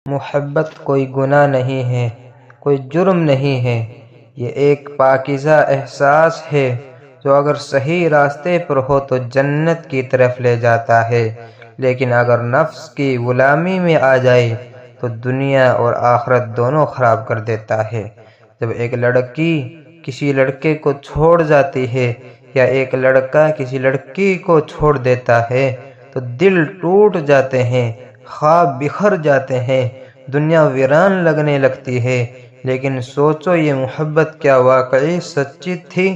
محبت کوئی گناہ نہیں ہے، کوئی جرم نہیں ہے، یہ ایک پاکیزہ احساس ہے جو اگر صحیح راستے پر ہو تو جنت کی طرف لے جاتا ہے، لیکن اگر نفس کی غلامی میں آ جائے تو دنیا اور آخرت دونوں خراب کر دیتا ہے۔ جب ایک لڑکی کسی لڑکے کو چھوڑ جاتی ہے یا ایک لڑکا کسی لڑکی کو چھوڑ دیتا ہے تو دل ٹوٹ جاتے ہیں، خواب بکھر جاتے ہیں، دنیا ویران لگنے لگتی ہے۔ لیکن سوچو یہ محبت کیا واقعی سچی تھی؟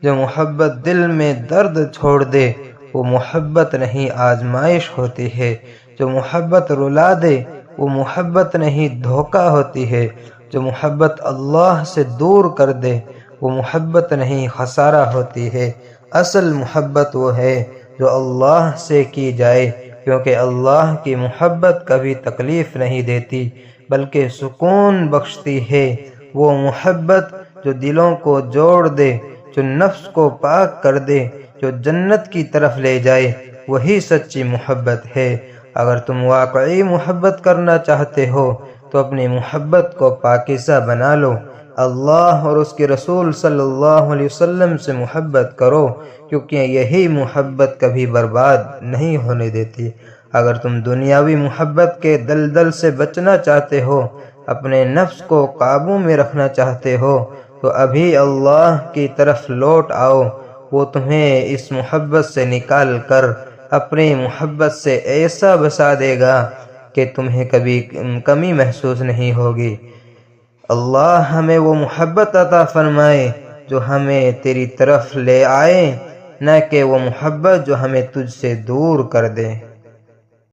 جو محبت دل میں درد چھوڑ دے وہ محبت نہیں آزمائش ہوتی ہے، جو محبت رلا دے وہ محبت نہیں دھوکہ ہوتی ہے، جو محبت اللہ سے دور کر دے وہ محبت نہیں خسارہ ہوتی ہے۔ اصل محبت وہ ہے جو اللہ سے کی جائے، کیونکہ اللہ کی محبت کبھی تکلیف نہیں دیتی بلکہ سکون بخشتی ہے۔ وہ محبت جو دلوں کو جوڑ دے، جو نفس کو پاک کر دے، جو جنت کی طرف لے جائے، وہی سچی محبت ہے۔ اگر تم واقعی محبت کرنا چاہتے ہو تو اپنی محبت کو پاکیزہ بنا لو، اللہ اور اس کے رسول صلی اللہ علیہ وسلم سے محبت کرو، کیونکہ یہی محبت کبھی برباد نہیں ہونے دیتی۔ اگر تم دنیاوی محبت کے دلدل سے بچنا چاہتے ہو، اپنے نفس کو قابو میں رکھنا چاہتے ہو تو ابھی اللہ کی طرف لوٹ آؤ، وہ تمہیں اس محبت سے نکال کر اپنی محبت سے ایسا بسا دے گا کہ تمہیں کبھی کمی محسوس نہیں ہوگی۔ اللہ ہمیں وہ محبت عطا فرمائے جو ہمیں تیری طرف لے آئے، نہ کہ وہ محبت جو ہمیں تجھ سے دور کر دے۔